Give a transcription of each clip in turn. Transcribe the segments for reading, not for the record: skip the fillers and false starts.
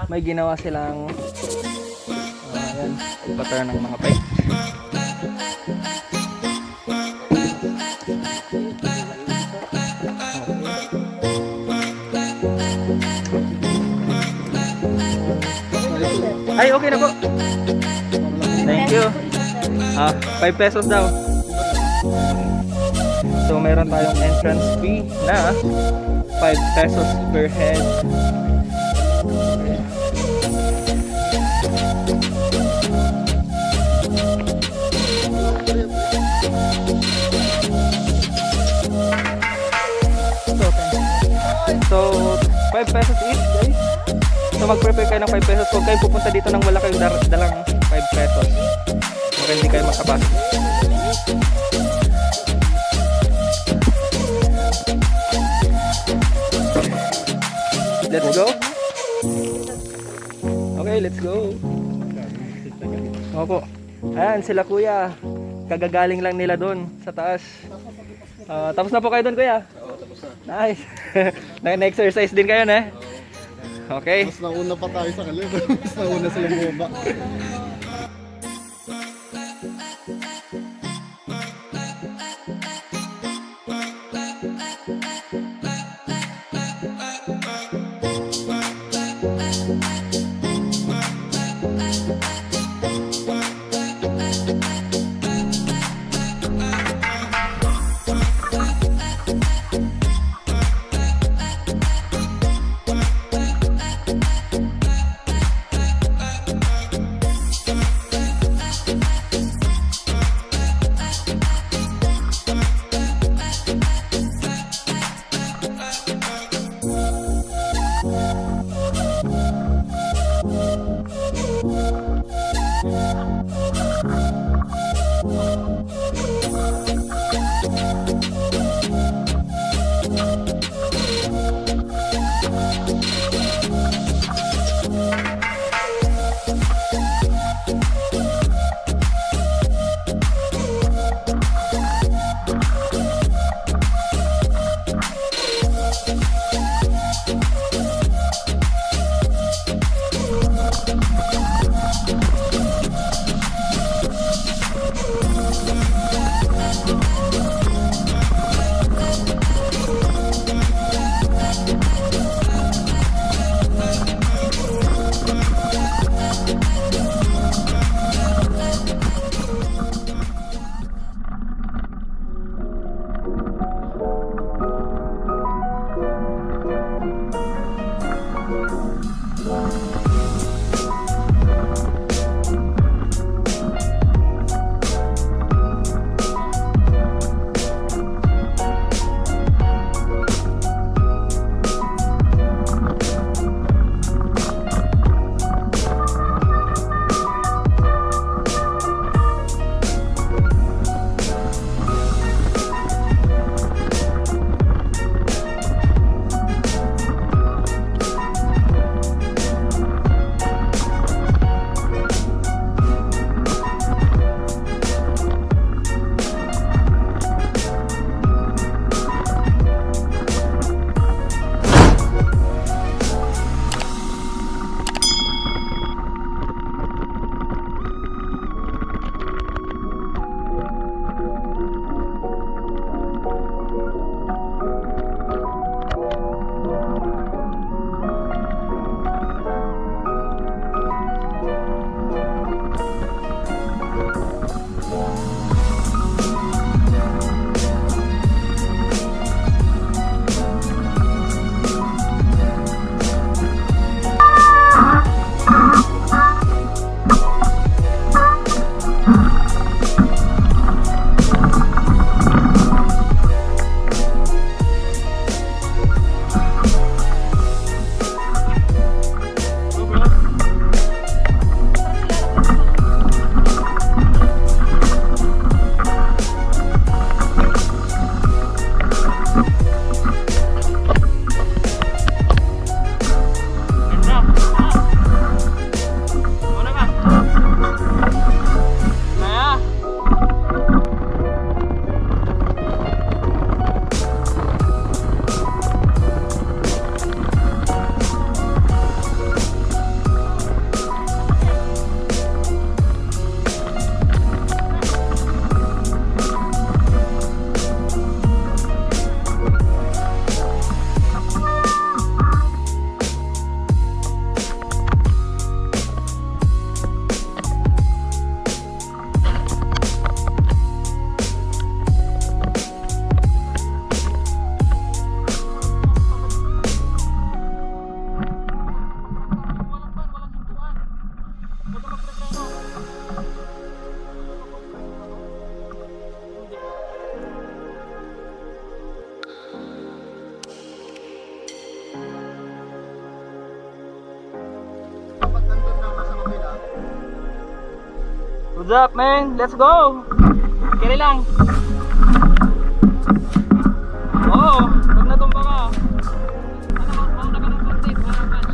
may ginawa silang ayan, pattern ng mga pipe. Ay, okay na po. Thank you. 5 pesos daw. So meron tayong entrance fee na 5 pesos per head. So 5 pesos each, guys. So mag-prepare kayo ng 5 pesos. Huwag kayo pupunta dito nang wala kayong dalang 5 pesos. Huwag hindi kayo makabas. Let's go. Okay, let's go. Opo. Ayan, sila kuya. Kagagaling lang nila doon sa taas. Tapos na po kayo doon, kuya? Oo, tapos na. Nice. Na-exercise din kayo, na? Okay. Mas nauna pa tayo sa kanila. Mas nauna silang bumaba. What's up, man? Let's go! Kaya lang. Oo, pag natumba ka. Mauna ka ng konti. Harapan.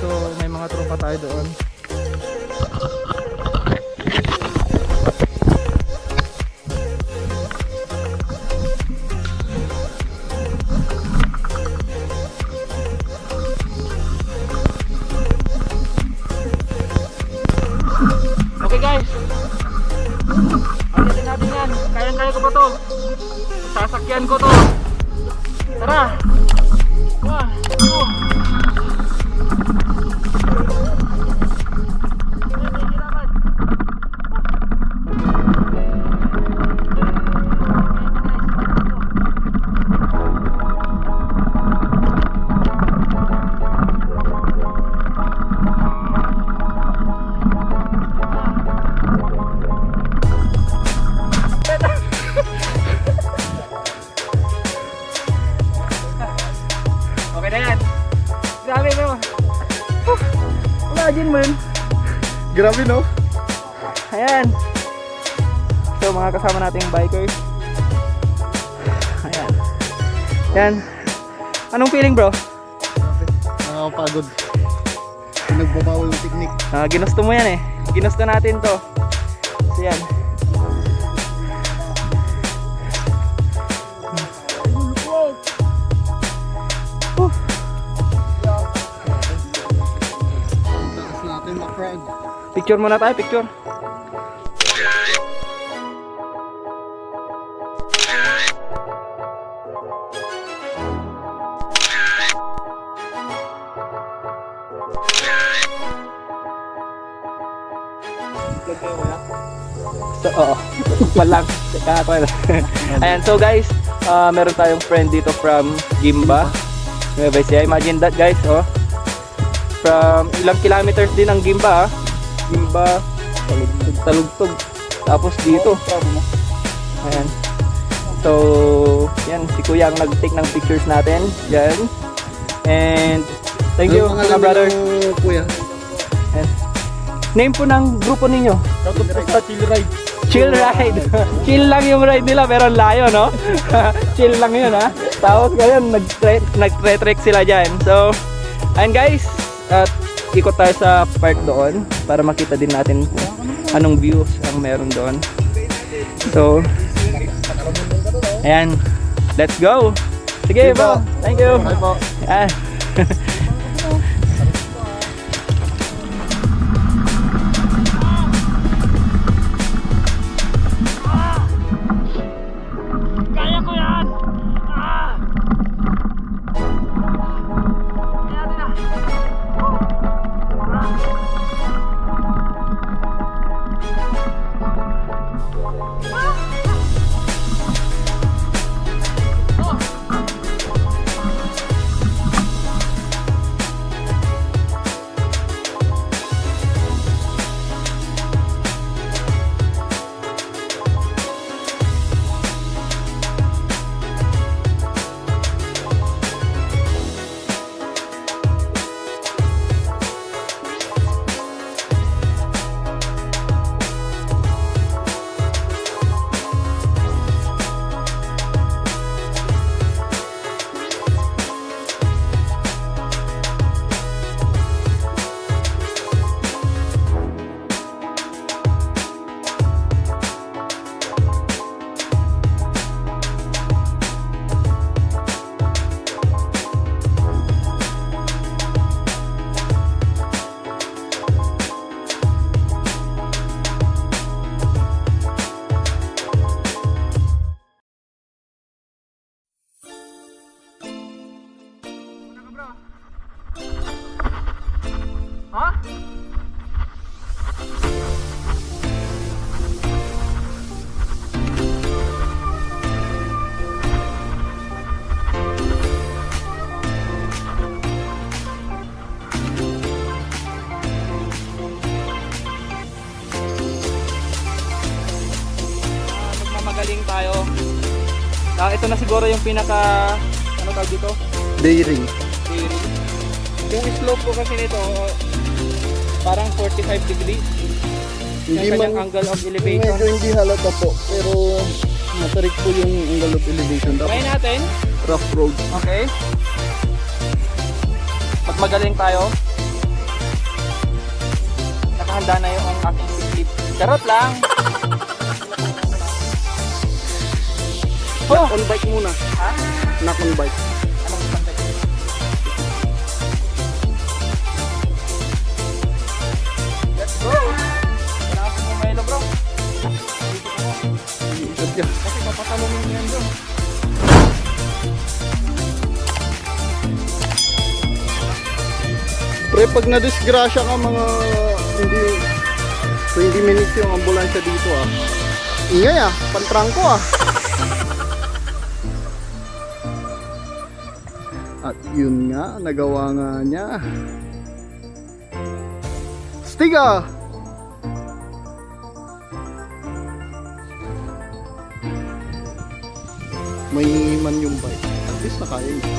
So, may mga tropa tayo doon. Okay guys, akitin natin yan. Kayang-kaya ko pa to. Sasakyan ko to. Tara! 1, 2. Okay na yan. Grabe mo. Imagine mo yun. Grabe no? Ayan. So mga kasama nating bikers. Ayan. Yan. Anong feeling bro? Grabe. Nakakapagod. Pinagbabawal yung technique. Ginusto mo yan eh. Ginusto natin to. So yan. Taas natin ma-frog. Picture muna tayo, picture. So, oo. Walang. Ayan, so guys, meron tayong friend dito from Gimba. Nueva Ecija. Imagine that guys, oh. From ilang kilometers din ang Gimba, ah. Gimba, Talugtog. Tapos dito. Ayan. So, yan, si Kuya ang nag-take ng pictures natin. Yan. And, thank you, mga brother. Kuya. Ayan. Name po ng grupo ninyo? Chill Ride. Chill Ride. Chill lang yung ride nila pero ang layo, no? Chill lang yun, ha? Tapos ngayon, nag-trek sila dyan. So, and guys, at ikot tayo sa park doon para makita din natin anong views ang meron doon. So, ayan. Let's go. Sige, bro. Thank you. Bye po. Ayan. Kaya ko yan! Kaya din ah! tayo. Ito na siguro yung pinaka, ano tawag dito? Daring. Daring. Yung slope po kasi nito, parang 45 degrees. Hindi Yung kanyang man, angle of elevation. medyo hindi halata po, pero matarik po yung angle of elevation. Try Dapat natin. rough road. Okay. Pag magaling tayo, nakahanda na yung aking clip. Charot lang. Knock on bike muna. Ha? Knock on bike. Anong context? Let's go! Kailangan ko bumelo bro. Ikot ka. Kasi papatalongin mo yan bro. Pre, pag na-disgrasya ka mga hindi 20 minutes yung ambulansya dito ah. Ingay ah, pantrangko ah. At yun nga, nagawa nga niya. Stiga! May man yung bike. At least nakaya niya.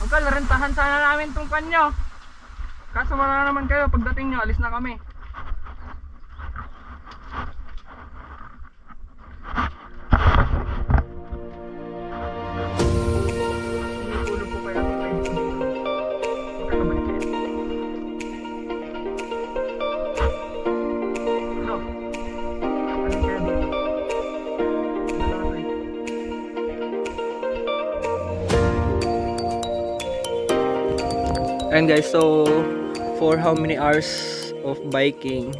Uncle, rentahan sana namin tong kanyo. Kaso wala naman kayo, pagdating nyo, alis na kami. Tulog po kaya ito kayo. Magkakabalik kayo. Hello? Ano kaya dito? Ano na tayo? And guys, so for how many hours of biking,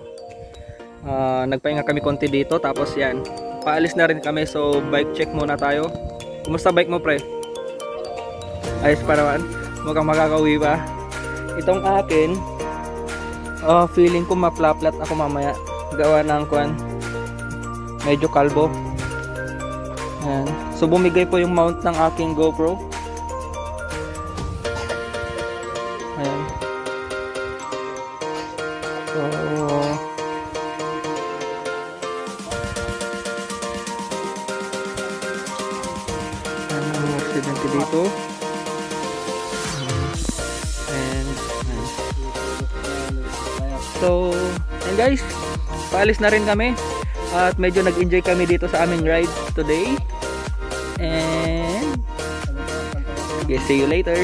nagpahinga kami konti dito, tapos yan, paalis na rin kami. So bike check muna tayo. Kumusta bike mo pre? Ayos pa naman, mukhang makakauwi pa. Itong akin, feeling ko maplaplat ako mamaya, gawa ng kwan, medyo kalbo. Ayan. So bumigay po yung mount ng aking GoPro. Ayan. So ayan ang aksidente dito. And ayan. So ayan guys, paalis na rin kami. At medyo nag-enjoy kami dito sa aming ride today. And okay, see you later.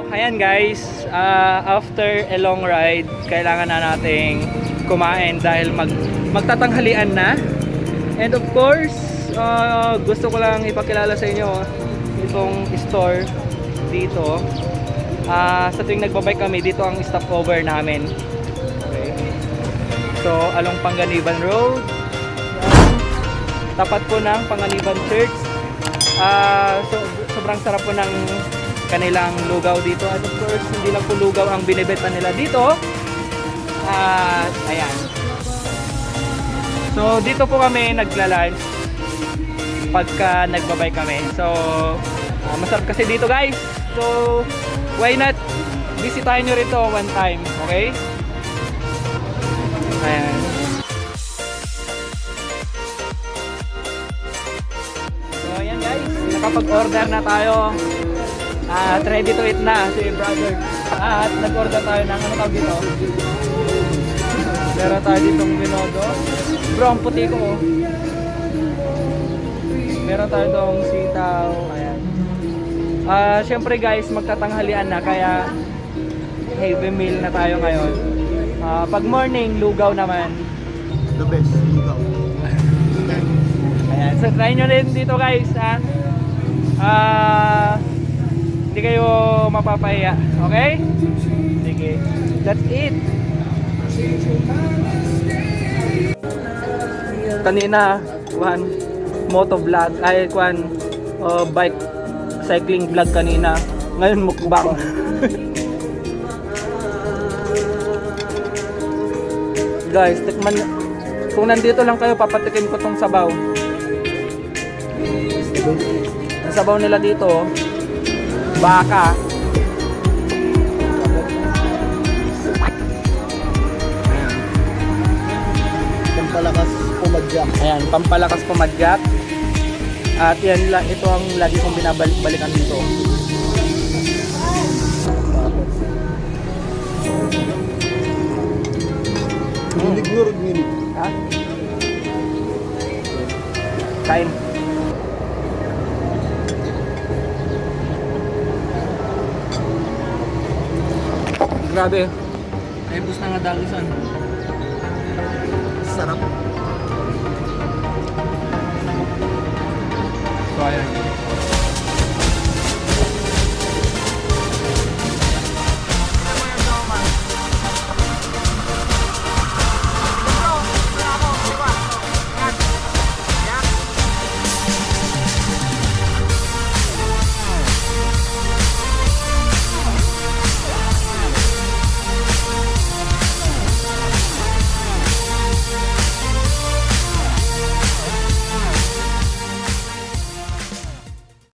Ayan guys, after a long ride, kailangan na nating kumain dahil magtatanghalian na. And of course, gusto ko lang ipakilala sa inyo itong store dito. Sa tuwing nagbabike kami, dito ang stopover namin. Okay. So, along Panganiban Road. tapat po ng Panganiban Church. Sobrang sarap po ng kanilang lugaw dito. At of course, hindi lang po lugaw ang binibenta nila dito. At ayan. So dito po kami nagla-lunch pagka nagbabay kami. So masarap kasi dito guys. So why not bisitahin nyo rito one time, okay? Ayan. So ayan guys, nakapag-order na tayo. At ready to eat na si brother. At nag-order tayo ng ano tawag dito? Meron tayo ditong minodo. Bro, ang puti ko oh. Meron tayo ditong sitaw. Ayan. Syempre guys, magtatanghalian na kaya heavy meal na tayo ngayon. Pag morning, lugaw naman. The best, lugaw. Ayan. So try nyo rin dito guys. Hindi kayo mapapahiya. Okay? Sige. That's it. Kanina, moto vlog, bike cycling vlog kanina. Ngayon mukbang. Guys, tikman, kung nandito lang kayo, papatikim ko tong sabaw. Ang sabaw nila dito, baka. Pampalakas pumadyak. Ayan, pampalakas pumadyak. At yan, ito ang lagi kong binabalik-balikan dito. Ignore minute. Ha? Kain. Grabe. Ay, bus na nga dalusan. Sarap. So, ayan.